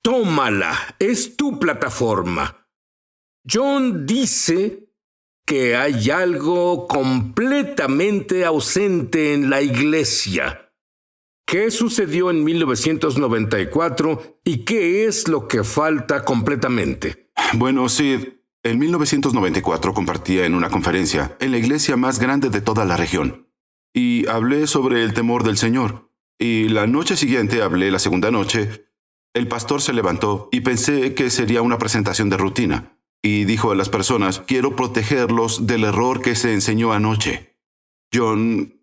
Tómala, es tu plataforma. John dice que hay algo completamente ausente en la iglesia. ¿Qué sucedió en 1994 y qué es lo que falta completamente? Bueno, Sid, en 1994 compartía en una conferencia en la iglesia más grande de toda la región. Y hablé sobre el temor del Señor. Y la noche siguiente hablé la segunda noche. El pastor se levantó y pensé que sería una presentación de rutina. Y dijo a las personas, quiero protegerlos del error que se enseñó anoche. John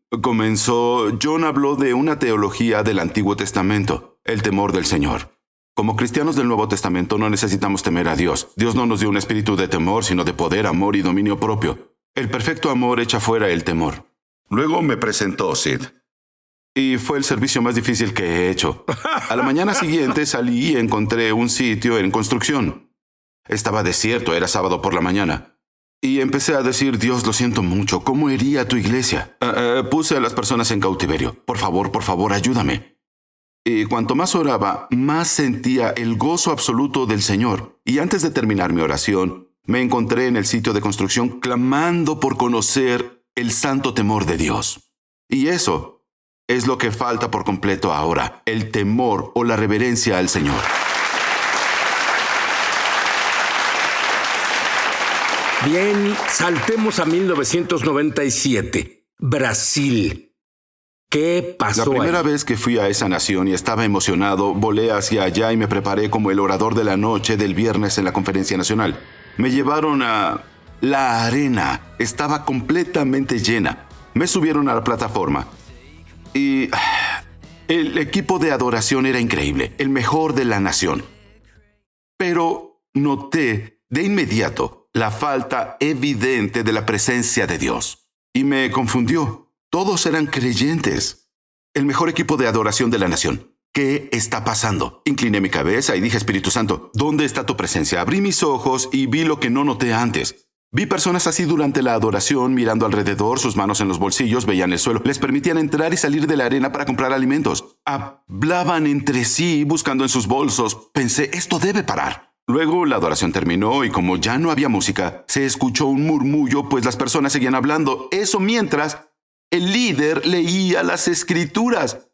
habló de una teología del Antiguo Testamento, el temor del Señor. Como cristianos del Nuevo Testamento no necesitamos temer a Dios. Dios no nos dio un espíritu de temor, sino de poder, amor y dominio propio. El perfecto amor echa fuera el temor. Luego me presentó Sid. Y fue el servicio más difícil que he hecho. A la mañana siguiente salí y encontré un sitio en construcción. Estaba desierto, era sábado por la mañana. Y empecé a decir, Dios, lo siento mucho, ¿cómo iría a tu iglesia? Puse a las personas en cautiverio. Por favor, ayúdame. Y cuanto más oraba, más sentía el gozo absoluto del Señor. Y antes de terminar mi oración, me encontré en el sitio de construcción clamando por conocer el santo temor de Dios. Y eso es lo que falta por completo ahora, el temor o la reverencia al Señor. Bien, saltemos a 1997, Brasil. ¿Qué pasó La primera ahí? vez que fui a esa nación y estaba emocionado, volé hacia allá y me preparé como el orador de la noche del viernes en la conferencia nacional. Me llevaron a la arena. Estaba completamente llena. Me subieron a la plataforma. Y el equipo de adoración era increíble, el mejor de la nación. Pero noté de inmediato la falta evidente de la presencia de Dios. Y me confundió. Todos eran creyentes. El mejor equipo de adoración de la nación. ¿Qué está pasando? Incliné mi cabeza y dije, Espíritu Santo, ¿dónde está tu presencia? Abrí mis ojos y vi lo que no noté antes. Vi personas así durante la adoración, mirando alrededor, sus manos en los bolsillos, veían el suelo. Les permitían entrar y salir de la arena para comprar alimentos. Hablaban entre sí, buscando en sus bolsos. Pensé, esto debe parar. Luego la adoración terminó y como ya no había música, se escuchó un murmullo, pues las personas seguían hablando. Eso mientras el líder leía las escrituras.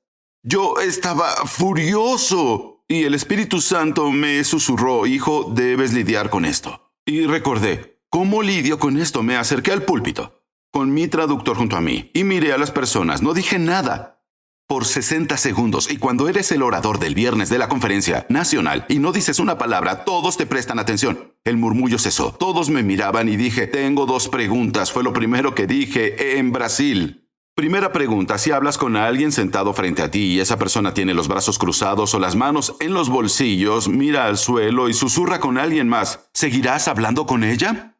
Yo estaba furioso y el Espíritu Santo me susurró, hijo, debes lidiar con esto. Y recordé, ¿cómo lidio con esto? Me acerqué al púlpito, con mi traductor junto a mí, y miré a las personas. No dije nada por 60 segundos, y cuando eres el orador del viernes de la conferencia nacional y no dices una palabra, todos te prestan atención. El murmullo cesó. Todos me miraban y dije, tengo 2 preguntas. Fue lo primero que dije en Brasil. Primera pregunta, si hablas con alguien sentado frente a ti y esa persona tiene los brazos cruzados o las manos en los bolsillos, mira al suelo y susurra con alguien más, ¿seguirás hablando con ella?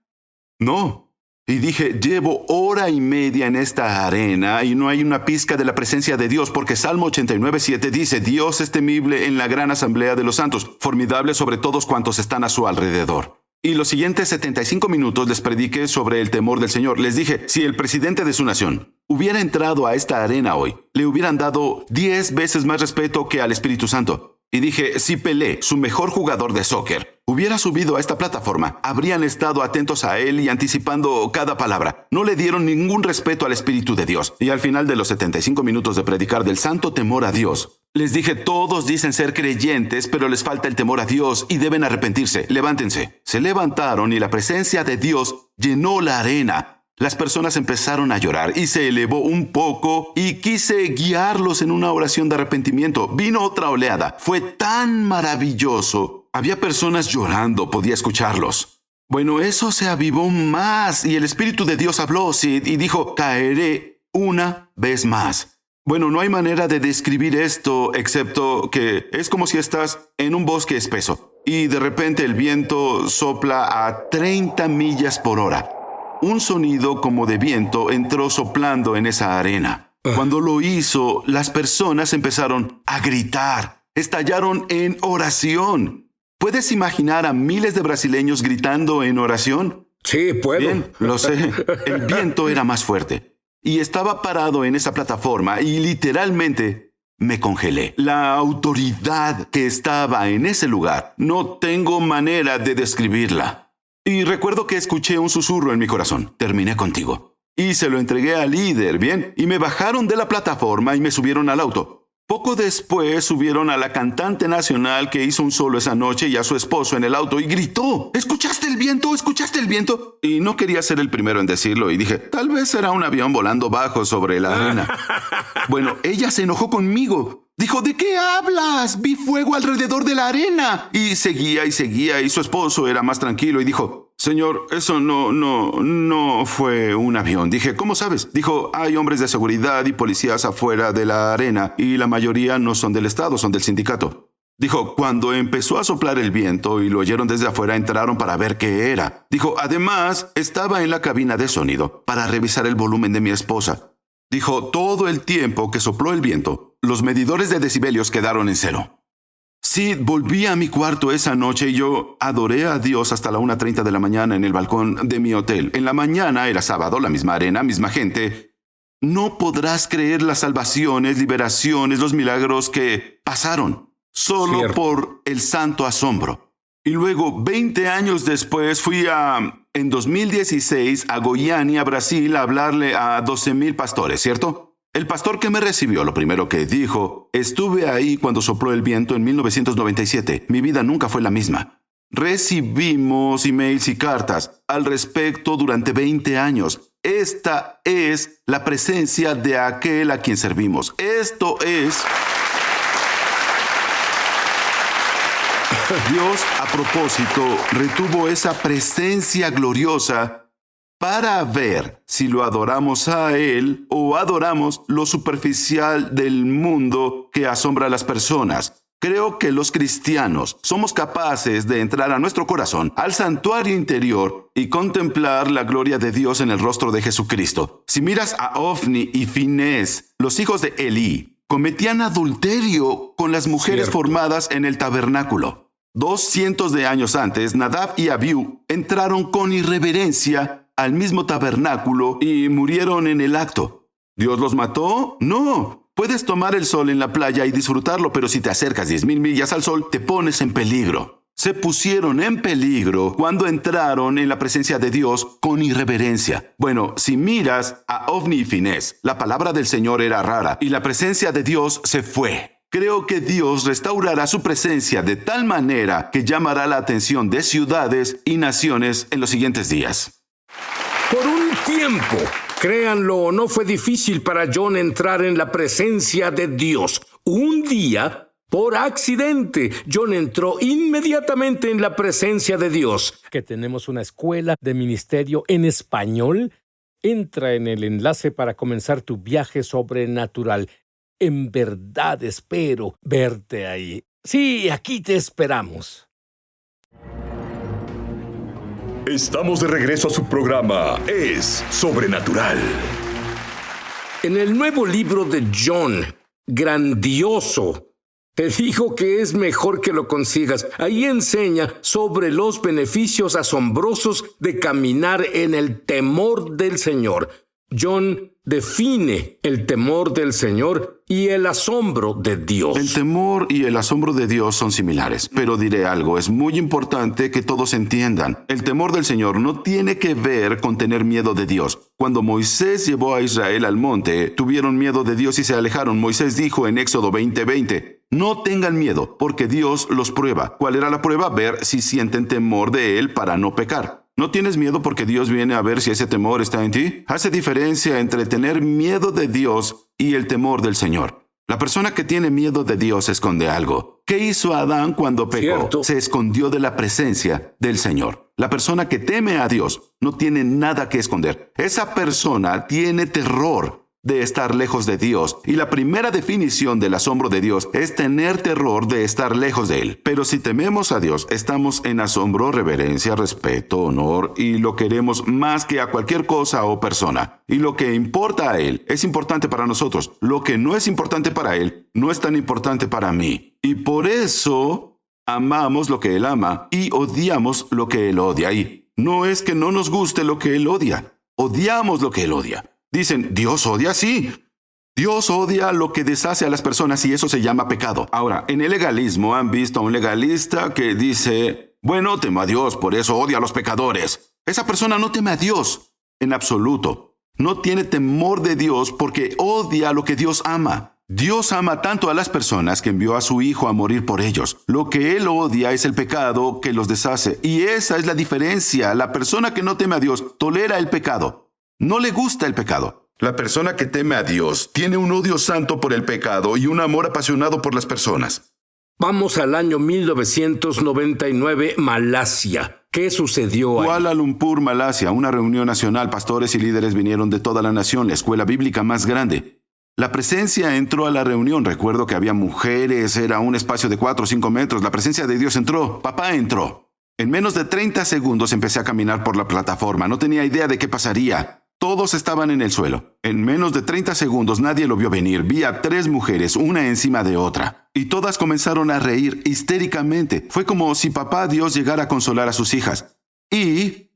No. Y dije, llevo 1:30 en esta arena y no hay una pizca de la presencia de Dios, porque Salmo 89:7 dice, Dios es temible en la gran asamblea de los santos, formidable sobre todos cuantos están a su alrededor. Y los siguientes 75 minutos les prediqué sobre el temor del Señor. Les dije, si el presidente de su nación hubiera entrado a esta arena hoy, le hubieran dado 10 veces más respeto que al Espíritu Santo. Y dije, si Pelé, su mejor jugador de soccer, hubiera subido a esta plataforma, habrían estado atentos a él y anticipando cada palabra. No le dieron ningún respeto al Espíritu de Dios. Y al final de los 75 minutos de predicar del santo temor a Dios, les dije, todos dicen ser creyentes, pero les falta el temor a Dios y deben arrepentirse. Levántense. Se levantaron y la presencia de Dios llenó la arena. Las personas empezaron a llorar y se elevó un poco y quise guiarlos en una oración de arrepentimiento. Vino otra oleada. Fue tan maravilloso. Había personas llorando, podía escucharlos. Bueno, eso se avivó más y el Espíritu de Dios habló, Sid, y dijo, caeré una vez más. Bueno, no hay manera de describir esto excepto que es como si estás en un bosque espeso y de repente el viento sopla a 30 millas por hora. Un sonido como de viento entró soplando en esa arena. Cuando lo hizo, las personas empezaron a gritar. Estallaron en oración. ¿Puedes imaginar a miles de brasileños gritando en oración? Sí, puedo. Bien, lo sé. El viento era más fuerte. Y estaba parado en esa plataforma y literalmente me congelé. La autoridad que estaba en ese lugar, no tengo manera de describirla. Y recuerdo que escuché un susurro en mi corazón. Terminé contigo. Y se lo entregué al líder, ¿bien? Y me bajaron de la plataforma y me subieron al auto. Poco después subieron a la cantante nacional que hizo un solo esa noche y a su esposo en el auto y gritó, ¿escuchaste el viento? ¿Escuchaste el viento? Y no quería ser el primero en decirlo y dije, tal vez será un avión volando bajo sobre la arena. Bueno, ella se enojó conmigo. Dijo, ¿de qué hablas? Vi fuego alrededor de la arena. Y seguía y su esposo era más tranquilo y dijo, Señor, eso no fue un avión. Dije, ¿cómo sabes? Dijo, hay hombres de seguridad y policías afuera de la arena y la mayoría no son del Estado, son del sindicato. Dijo, cuando empezó a soplar el viento y lo oyeron desde afuera, entraron para ver qué era. Dijo, además, estaba en la cabina de sonido para revisar el volumen de mi esposa. Dijo, todo el tiempo que sopló el viento, los medidores de decibelios quedaron en cero. Sí, volví a mi cuarto esa noche y yo adoré a Dios hasta la 1:30 de la mañana en el balcón de mi hotel. En la mañana, era sábado, la misma arena, misma gente. No podrás creer las salvaciones, liberaciones, los milagros que pasaron, solo por el santo asombro. Y luego, 20 años después, fui en 2016 a Goiânia, Brasil, a hablarle a 12,000 pastores, ¿cierto? El pastor que me recibió, lo primero que dijo, estuve ahí cuando sopló el viento en 1997. Mi vida nunca fue la misma. Recibimos emails y cartas al respecto durante 20 años. Esta es la presencia de aquel a quien servimos. Esto es... Dios, a propósito, retuvo esa presencia gloriosa para ver si lo adoramos a Él o adoramos lo superficial del mundo que asombra a las personas. Creo que los cristianos somos capaces de entrar a nuestro corazón, al santuario interior y contemplar la gloria de Dios en el rostro de Jesucristo. Si miras a Ofni y Finés, los hijos de Elí, cometían adulterio con las mujeres formadas en el tabernáculo. 200 de años antes, Nadab y Abiú entraron con irreverencia al mismo tabernáculo y murieron en el acto. ¿Dios los mató? No. Puedes tomar el sol en la playa y disfrutarlo, pero si te acercas 10,000 millas al sol, te pones en peligro. Se pusieron en peligro cuando entraron en la presencia de Dios con irreverencia. Bueno, si miras a Ofni y Finés, la palabra del Señor era rara y la presencia de Dios se fue. Creo que Dios restaurará su presencia de tal manera que llamará la atención de ciudades y naciones en los siguientes días. Por un tiempo, créanlo o no, fue difícil para John entrar en la presencia de Dios. Un día, por accidente, John entró inmediatamente en la presencia de Dios. Que tenemos una escuela de ministerio en español. Entra en el enlace para comenzar tu viaje sobrenatural. En verdad espero verte ahí. Sí, aquí te esperamos. Estamos de regreso a su programa Es Sobrenatural. En el nuevo libro de John, grandioso, te digo que es mejor que lo consigas. Ahí enseña sobre los beneficios asombrosos de caminar en el temor del Señor. John define el temor del Señor y el asombro de Dios. El temor y el asombro de Dios son similares, pero diré algo, es muy importante que todos entiendan. El temor del Señor no tiene que ver con tener miedo de Dios. Cuando Moisés llevó a Israel al monte, tuvieron miedo de Dios y se alejaron. Moisés dijo en Éxodo 20:20, no tengan miedo, porque Dios los prueba. ¿Cuál era la prueba? Ver si sienten temor de Él para no pecar. ¿No tienes miedo porque Dios viene a ver si ese temor está en ti? Hace diferencia entre tener miedo de Dios y el temor del Señor. La persona que tiene miedo de Dios esconde algo. ¿Qué hizo Adán cuando pecó? Cierto. Se escondió de la presencia del Señor. La persona que teme a Dios no tiene nada que esconder. Esa persona tiene terror de estar lejos de Dios. Y la primera definición del asombro de Dios es tener terror de estar lejos de Él. Pero si tememos a Dios, estamos en asombro, reverencia, respeto, honor y lo queremos más que a cualquier cosa o persona. Y lo que importa a Él es importante para nosotros. Lo que no es importante para Él no es tan importante para mí. Y por eso amamos lo que Él ama y odiamos lo que Él odia. Y no es que no nos guste lo que Él odia. Odiamos lo que Él odia. Dicen, ¿Dios odia? Sí. Dios odia lo que deshace a las personas y eso se llama pecado. Ahora, en el legalismo han visto a un legalista que dice, bueno, temo a Dios, por eso odia a los pecadores. Esa persona no teme a Dios en absoluto. No tiene temor de Dios porque odia lo que Dios ama. Dios ama tanto a las personas que envió a su Hijo a morir por ellos. Lo que Él odia es el pecado que los deshace. Y esa es la diferencia. La persona que no teme a Dios tolera el pecado. No le gusta el pecado. La persona que teme a Dios tiene un odio santo por el pecado y un amor apasionado por las personas. Vamos al año 1999, Malasia. ¿Qué sucedió ahí? Kuala Lumpur, Malasia, una reunión nacional. Pastores y líderes vinieron de toda la nación, la escuela bíblica más grande. La presencia entró a la reunión. Recuerdo que había mujeres, era un espacio de 4 o 5 metros. La presencia de Dios entró. Papá entró. En menos de 30 segundos empecé a caminar por la plataforma. No tenía idea de qué pasaría. Todos estaban en el suelo. En menos de 30 segundos nadie lo vio venir. Vi a 3 mujeres, una encima de otra. Y todas comenzaron a reír histéricamente. Fue como si papá Dios llegara a consolar a sus hijas. Y,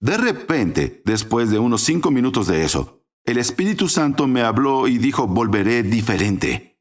de repente, después de unos 5 minutos de eso, el Espíritu Santo me habló y dijo, volveré diferente.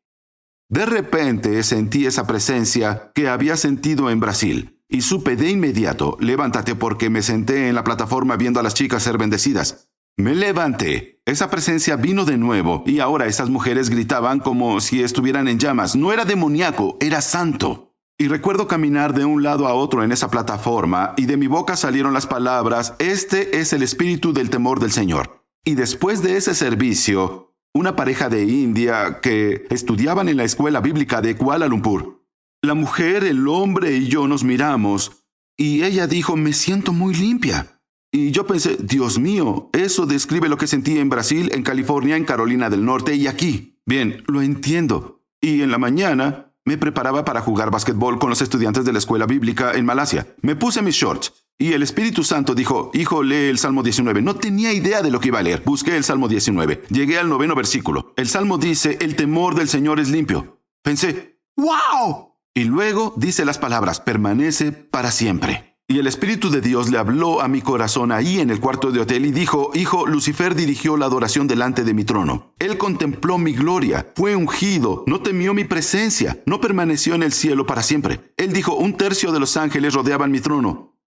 De repente sentí esa presencia que había sentido en Brasil. Y supe de inmediato, levántate porque me senté en la plataforma viendo a las chicas ser bendecidas. Me levanté. Esa presencia vino de nuevo y ahora esas mujeres gritaban como si estuvieran en llamas. No era demoníaco, era santo. Y recuerdo caminar de un lado a otro en esa plataforma y de mi boca salieron las palabras, este es el espíritu del temor del Señor. Y después de ese servicio, una pareja de India que estudiaban en la escuela bíblica de Kuala Lumpur, la mujer, el hombre y yo nos miramos y ella dijo, me siento muy limpia. Y yo pensé, Dios mío, eso describe lo que sentí en Brasil, en California, en Carolina del Norte y aquí. Bien, lo entiendo. Y en la mañana me preparaba para jugar básquetbol con los estudiantes de la escuela bíblica en Malasia. Me puse mis shorts. Y el Espíritu Santo dijo, hijo, lee el Salmo 19. No tenía idea de lo que iba a leer. Busqué el Salmo 19. Llegué al 9º versículo. El Salmo dice, el temor del Señor es limpio. Pensé, ¡wow! Y luego dice las palabras, permanece para siempre. Y el Espíritu de Dios le habló a mi corazón ahí en el cuarto de hotel y dijo, hijo, Lucifer dirigió la adoración delante de mi trono. Él contempló mi gloria, fue ungido, no temió mi presencia, no permaneció en el cielo para siempre. Él dijo, 1/3 de los ángeles rodeaban mi trono.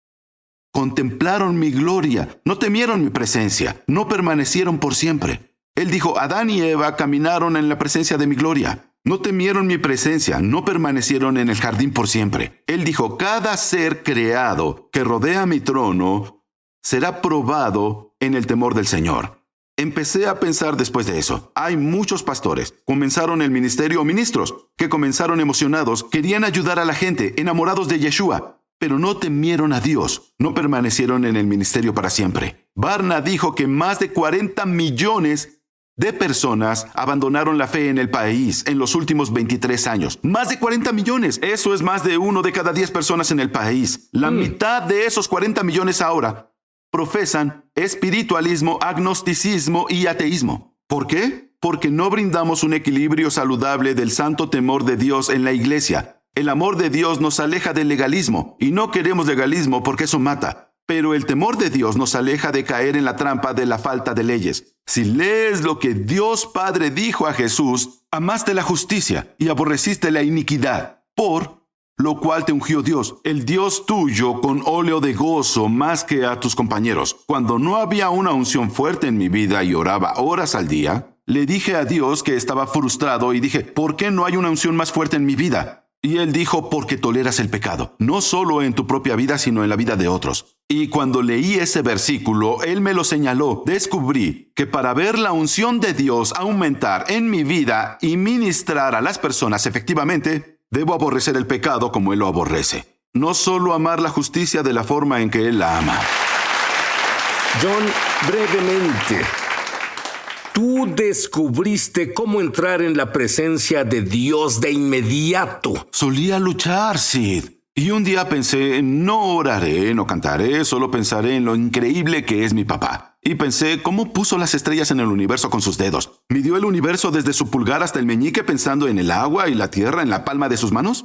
Contemplaron mi gloria, no temieron mi presencia, no permanecieron por siempre. Él dijo, Adán y Eva caminaron en la presencia de mi gloria. No temieron mi presencia, no permanecieron en el jardín por siempre. Él dijo, cada ser creado que rodea mi trono será probado en el temor del Señor. Empecé a pensar después de eso. Hay muchos pastores, comenzaron el ministerio o ministros, que comenzaron emocionados, querían ayudar a la gente, enamorados de Yeshua. Pero no temieron a Dios, no permanecieron en el ministerio para siempre. Barna dijo que más de 40 millones de personas abandonaron la fe en el país en los últimos 23 años. Más de 40 millones. Eso es más de 1 de cada 10 personas en el país. La mitad de esos 40 millones ahora profesan espiritualismo, agnosticismo y ateísmo. ¿Por qué? Porque no brindamos un equilibrio saludable del santo temor de Dios en la iglesia. El amor de Dios nos aleja del legalismo, y no queremos legalismo porque eso mata. Pero el temor de Dios nos aleja de caer en la trampa de la falta de leyes. Si lees lo que Dios Padre dijo a Jesús, amaste la justicia y aborreciste la iniquidad, por lo cual te ungió Dios, el Dios tuyo, con óleo de gozo más que a tus compañeros. Cuando no había una unción fuerte en mi vida y oraba horas al día, le dije a Dios que estaba frustrado y dije, ¿por qué no hay una unción más fuerte en mi vida? Y él dijo, porque toleras el pecado, no solo en tu propia vida, sino en la vida de otros. Y cuando leí ese versículo, él me lo señaló. Descubrí que para ver la unción de Dios aumentar en mi vida y ministrar a las personas efectivamente, debo aborrecer el pecado como él lo aborrece. No solo amar la justicia de la forma en que él la ama. John, brevemente, tú descubriste cómo entrar en la presencia de Dios de inmediato. Solía luchar, Sid. Y un día pensé, no oraré, no cantaré, solo pensaré en lo increíble que es mi papá. Y pensé, ¿cómo puso las estrellas en el universo con sus dedos? ¿Midió el universo desde su pulgar hasta el meñique pensando en el agua y la tierra en la palma de sus manos?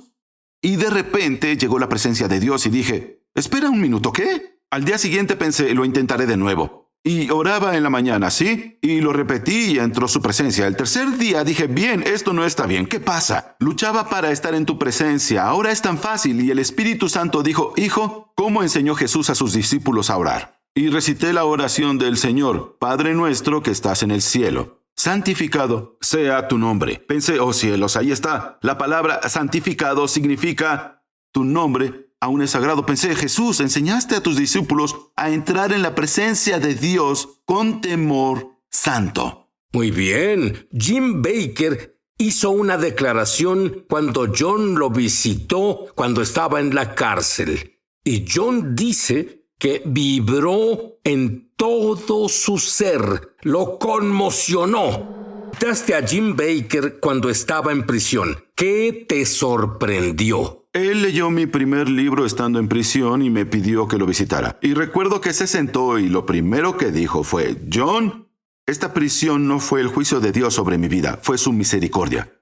Y de repente llegó la presencia de Dios y dije, espera un minuto, ¿qué? Al día siguiente pensé, lo intentaré de nuevo. Y oraba en la mañana, ¿sí? Y lo repetí y entró su presencia. El tercer día dije, bien, esto no está bien. ¿Qué pasa? Luchaba para estar en tu presencia. Ahora es tan fácil. Y el Espíritu Santo dijo, hijo, ¿cómo enseñó Jesús a sus discípulos a orar? Y recité la oración del Señor, Padre nuestro que estás en el cielo. Santificado sea tu nombre. Pensé, oh cielos, ahí está. La palabra santificado significa tu nombre aún es sagrado. Pensé, Jesús, enseñaste a tus discípulos a entrar en la presencia de Dios con temor santo. Muy bien. Jim Bakker hizo una declaración cuando John lo visitó cuando estaba en la cárcel. Y John dice que vibró en todo su ser, lo conmocionó. Citaste a Jim Bakker cuando estaba en prisión. ¿Qué te sorprendió? Él leyó mi primer libro estando en prisión y me pidió que lo visitara. Y recuerdo que se sentó y lo primero que dijo fue, John, esta prisión no fue el juicio de Dios sobre mi vida, fue su misericordia.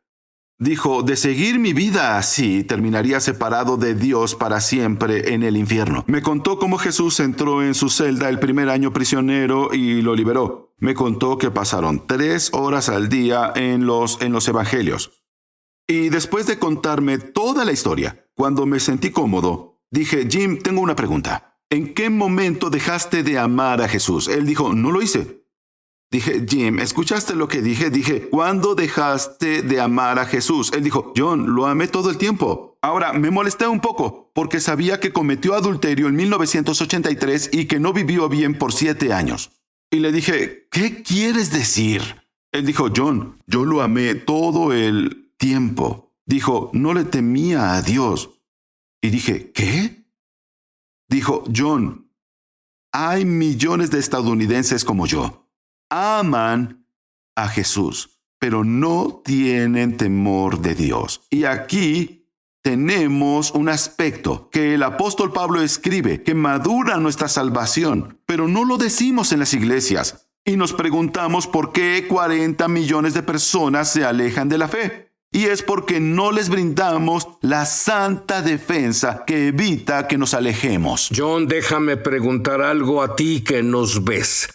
Dijo, de seguir mi vida así, terminaría separado de Dios para siempre en el infierno. Me contó cómo Jesús entró en su celda el primer año prisionero y lo liberó. Me contó que pasaron 3 horas al día en los evangelios. Y después de contarme toda la historia, cuando me sentí cómodo, dije, Jim, tengo una pregunta. ¿En qué momento dejaste de amar a Jesús? Él dijo, no lo hice. Dije, Jim, ¿escuchaste lo que dije? Dije, ¿cuándo dejaste de amar a Jesús? Él dijo, John, lo amé todo el tiempo. Ahora, me molesté un poco, porque sabía que cometió adulterio en 1983 y que no vivió bien por 7 años. Y le dije, ¿qué quieres decir? Él dijo, John, yo lo amé todo el tiempo. Dijo, no le temía a Dios. Y dije, ¿qué? Dijo, John, hay millones de estadounidenses como yo. Aman a Jesús, pero no tienen temor de Dios. Y aquí tenemos un aspecto que el apóstol Pablo escribe, que madura nuestra salvación, pero no lo decimos en las iglesias. Y nos preguntamos por qué 40 millones de personas se alejan de la fe. Y es porque no les brindamos la santa defensa que evita que nos alejemos. John, déjame preguntar algo a ti que nos ves.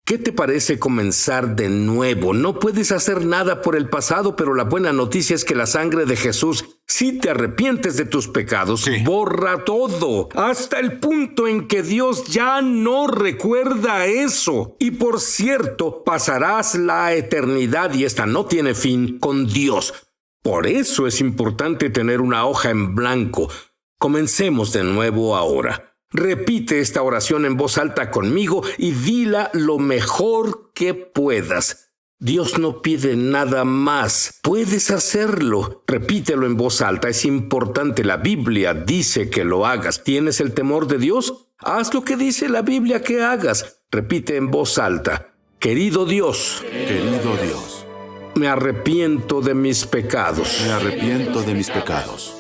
¿Qué te parece comenzar de nuevo? No puedes hacer nada por el pasado, pero la buena noticia es que la sangre de Jesús, si te arrepientes de tus pecados, sí, borra todo, hasta el punto en que Dios ya no recuerda eso. Y por cierto, pasarás la eternidad, y esta no tiene fin, con Dios. Por eso es importante tener una hoja en blanco. Comencemos de nuevo ahora. Repite esta oración en voz alta conmigo y dila lo mejor que puedas. Dios no pide nada más. Puedes hacerlo. Repítelo en voz alta. Es importante. La Biblia dice que lo hagas. ¿Tienes el temor de Dios? Haz lo que dice la Biblia que hagas. Repite en voz alta. Querido Dios. Querido Dios. Me arrepiento de mis pecados. Me arrepiento de mis pecados.